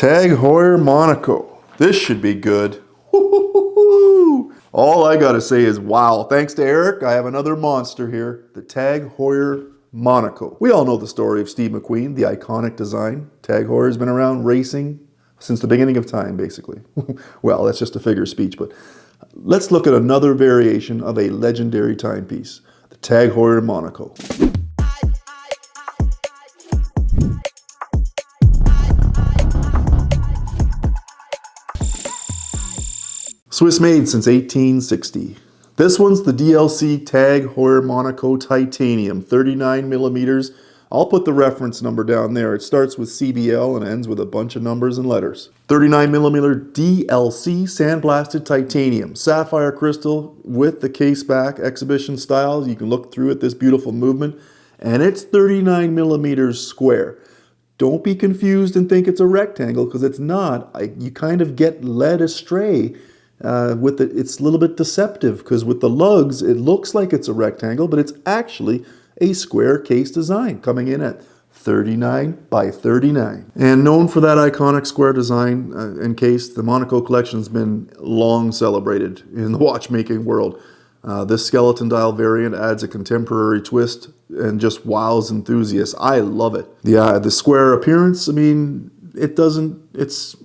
HEUER Monaco. This should be good. Woo-hoo-hoo-hoo. All I gotta say is wow. Thanks to Eric, I have another monster here. The HEUER Monaco. We all know the story of Steve McQueen, the iconic design. HEUER has been around racing since the beginning of time, basically. Well, that's just a figure of speech, but let's look at another variation of a legendary timepiece. The HEUER Monaco. Swiss made since 1860. This one's the DLC HEUER Monaco Titanium, 39 millimeters. I'll put the reference number down there. It starts with CBL and ends with a bunch of numbers and letters. 39 millimeter DLC sandblasted titanium, sapphire crystal with the case back exhibition styles. You can look through at this beautiful movement, and it's 39 millimeters square. Don't be confused and think it's a rectangle, because it's not. You kind of get led astray. It's a little bit deceptive, because with the lugs it looks like it's a rectangle, but it's actually a square case design coming in at 39 by 39. And known for that iconic square design and case, the Monaco collection has been long celebrated in the watchmaking world. This skeleton dial variant adds a contemporary twist and just wows enthusiasts. I love it. The square appearance, I mean, it's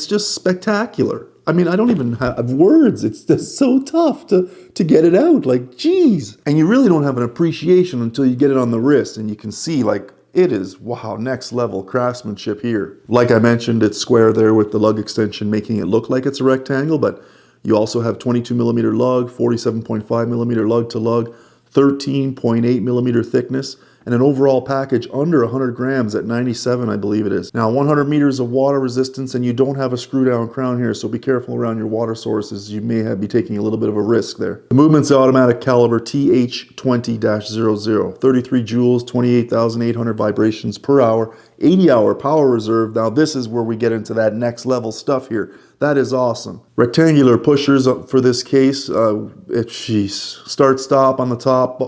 just spectacular. I mean, I don't even have words. It's just so tough to get it out. Like, geez. And you really don't have an appreciation until you get it on the wrist and you can see, like, it is, wow, next level craftsmanship here. Like I mentioned, it's square there with the lug extension making it look like it's a rectangle, but you also have 22 millimeter lug, 47.5 millimeter lug to lug, 13.8 millimeter thickness, and an overall package under 100 grams at 97, I believe it is. Now, 100 meters of water resistance, and you don't have a screw down crown here, so be careful around your water sources. You may be taking a little bit of a risk there. The movement's automatic caliber TH20-00, 33 joules, 28,800 vibrations per hour, 80-hour power reserve. Now, this is where we get into that next level stuff here. That is awesome. Rectangular pushers for this case. Start stop on the top.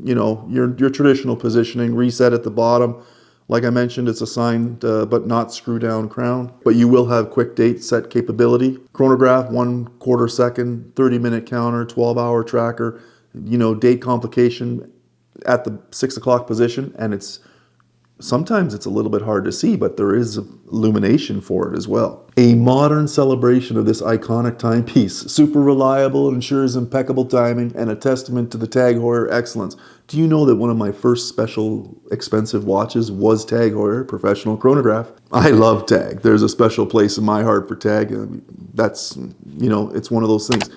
You know, your traditional positioning, reset at the bottom. Like I mentioned, it's assigned but not screw down crown. But you will have quick date set capability. Chronograph, 1/4 second, 30-minute counter, 12-hour tracker. You know, date complication at the 6 o'clock position, and sometimes it's a little bit hard to see, but there is illumination for it as well. A modern celebration of this iconic timepiece. Super reliable, ensures impeccable timing, and a testament to the HEUER excellence. Do you know that one of my first special expensive watches was HEUER professional chronograph? I love TAG. There's a special place in my heart for TAG. That's, you know, it's one of those things.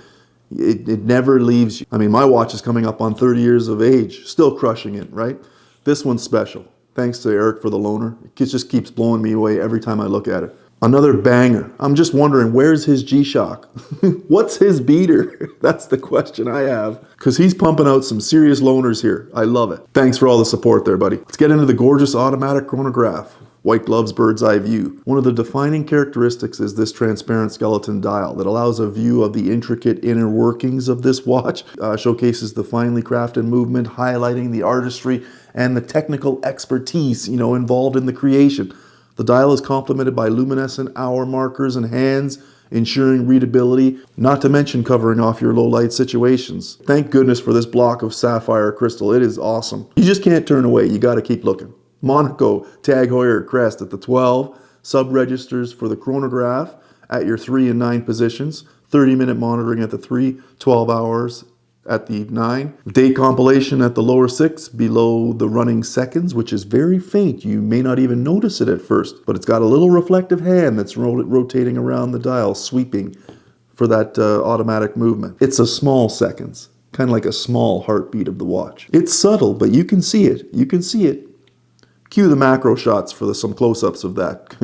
It never leaves you. I mean, my watch is coming up on 30 years of age, still crushing it, right? This one's special. Thanks to Eric for the loaner. It just keeps blowing me away every time I look at it. Another banger. I'm just wondering, where's his G-Shock? What's his beater? That's the question I have. Because he's pumping out some serious loaners here. I love it. Thanks for all the support there, buddy. Let's get into the gorgeous automatic chronograph. White gloves, bird's eye view. One of the defining characteristics is this transparent skeleton dial that allows a view of the intricate inner workings of this watch. Showcases the finely crafted movement, highlighting the artistry and the technical expertise, you know, involved in the creation. The dial is complemented by luminescent hour markers and hands, ensuring readability, not to mention covering off your low light situations. Thank goodness for this block of sapphire crystal. It is awesome. You just can't turn away. You got to keep looking. Monaco HEUER crest at the 12, sub-registers for the chronograph at your 3 and 9 positions, 30-minute monitoring at the 3, 12 hours at the 9. Date compilation at the lower 6 below the running seconds, which is very faint. You may not even notice it at first, but it's got a little reflective hand that's rotating around the dial, sweeping for that automatic movement. It's a small seconds, kind of like a small heartbeat of the watch. It's subtle, but you can see it. You can see it. Cue the macro shots for some close-ups of that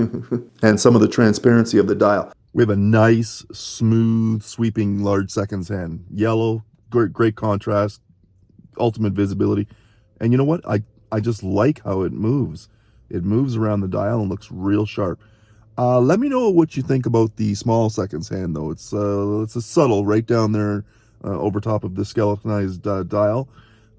and some of the transparency of the dial. We have a nice, smooth, sweeping large seconds hand. Yellow, great contrast, ultimate visibility. And you know what? I just like how it moves. It moves around the dial and looks real sharp. Let me know what you think about the small seconds hand, though. It's a subtle right down there over top of the skeletonized dial.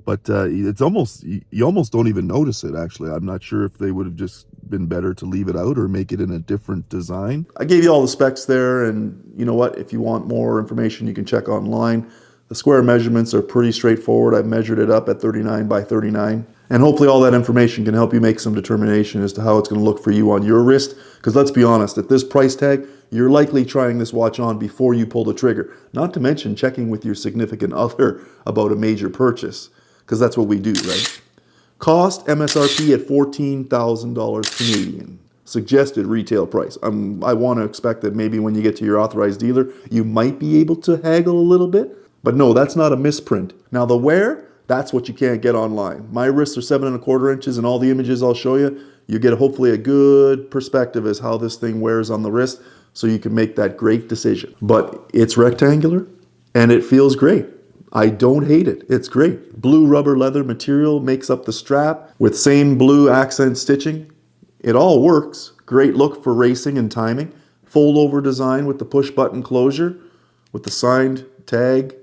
But it's almost, you almost don't even notice it, actually. I'm not sure if they would have just been better to leave it out or make it in a different design. I gave you all the specs there, and you know what? If you want more information, you can check online. The square measurements are pretty straightforward. I've measured it up at 39 by 39. And hopefully all that information can help you make some determination as to how it's going to look for you on your wrist. Because let's be honest, at this price tag, you're likely trying this watch on before you pull the trigger. Not to mention checking with your significant other about a major purchase. Because that's what we do, right? Cost MSRP at $14,000 Canadian. Suggested retail price. I want to expect that maybe when you get to your authorized dealer, you might be able to haggle a little bit. But no, that's not a misprint. Now the wear, that's what you can't get online. My wrists are 7¼ inches, and all the images I'll show you, you get hopefully a good perspective as how this thing wears on the wrist, so you can make that great decision. But it's rectangular, and it feels great. I don't hate it. It's great. Blue rubber leather material makes up the strap with same blue accent stitching. It all works. Great look for racing and timing. Fold over design with the push button closure with the signed tag.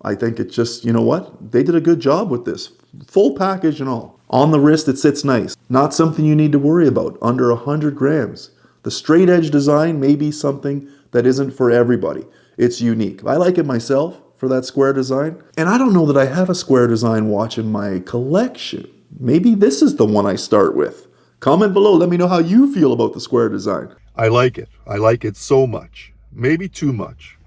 I think it just, you know what? They did a good job with this. Full package and all. On the wrist, it sits nice. Not something you need to worry about. Under 100 grams. The straight edge design may be something that isn't for everybody. It's unique. I like it myself for that square design. And I don't know that I have a square design watch in my collection. Maybe this is the one I start with. Comment below. Let me know how you feel about the square design. I like it. I like it so much. Maybe too much.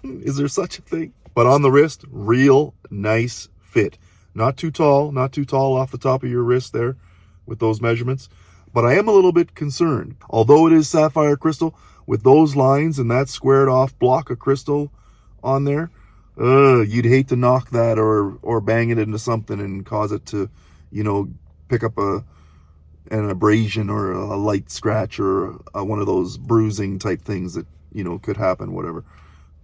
Is there such a thing? But on the wrist, real nice fit. Not too tall off the top of your wrist there with those measurements. But I am a little bit concerned. Although it is sapphire crystal, with those lines and that squared off block of crystal on there, you'd hate to knock that or bang it into something and cause it to, you know, pick up an abrasion or a light scratch or one of those bruising type things that, you know, could happen, whatever.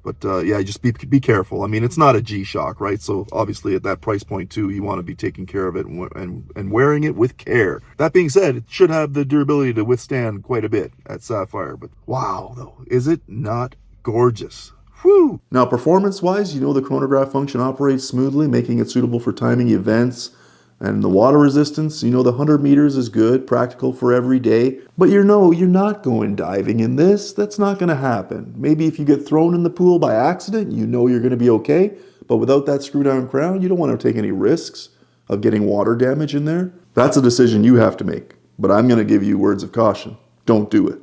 But yeah, just be careful. I mean, it's not a G-Shock, right? So obviously at that price point too, you want to be taking care of it and wearing it with care. That being said, it should have the durability to withstand quite a bit at Sapphire. But wow, though, is it not gorgeous? Whew. Now, performance-wise, you know the chronograph function operates smoothly, making it suitable for timing events. And the water resistance, you know, the 100 meters is good, practical for every day. But you know, you're not going diving in this. That's not going to happen. Maybe if you get thrown in the pool by accident, you know you're going to be okay. But without that screw-down crown, you don't want to take any risks of getting water damage in there. That's a decision you have to make. But I'm going to give you words of caution. Don't do it.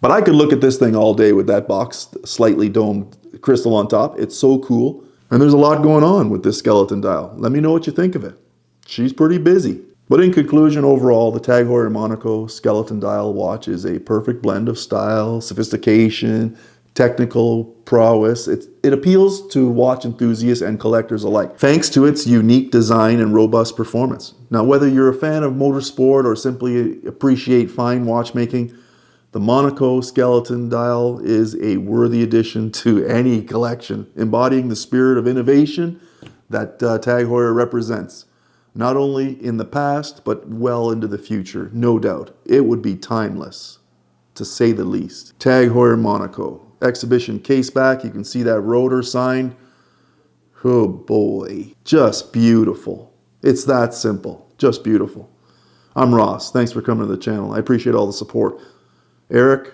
But I could look at this thing all day with that box, slightly domed crystal on top. It's so cool. And there's a lot going on with this skeleton dial. Let me know what you think of it. She's pretty busy. But in conclusion, overall, the HEUER Monaco skeleton dial watch is a perfect blend of style, sophistication, technical prowess. It appeals to watch enthusiasts and collectors alike, thanks to its unique design and robust performance. Now, whether you're a fan of motorsport or simply appreciate fine watchmaking, the Monaco skeleton dial is a worthy addition to any collection, embodying the spirit of innovation that TAG Heuer represents. Not only in the past, but well into the future, no doubt. It would be timeless, to say the least. TAG Heuer Monaco. Exhibition case back, you can see that rotor sign. Oh boy, just beautiful. It's that simple, just beautiful. I'm Ross, thanks for coming to the channel. I appreciate all the support. Eric,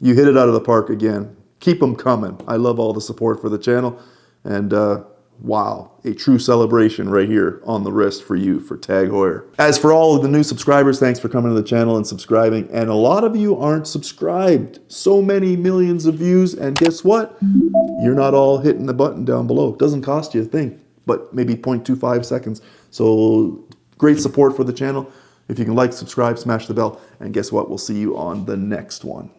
you hit it out of the park again. Keep them coming. I love all the support for the channel. And wow, a true celebration right here on the wrist for you, for TAG Heuer. As for all of the new subscribers, thanks for coming to the channel and subscribing. And a lot of you aren't subscribed. So many millions of views, and guess what? You're not all hitting the button down below. It doesn't cost you a thing, but maybe 0.25 seconds. So great support for the channel. If you can like, subscribe, smash the bell, and guess what? We'll see you on the next one.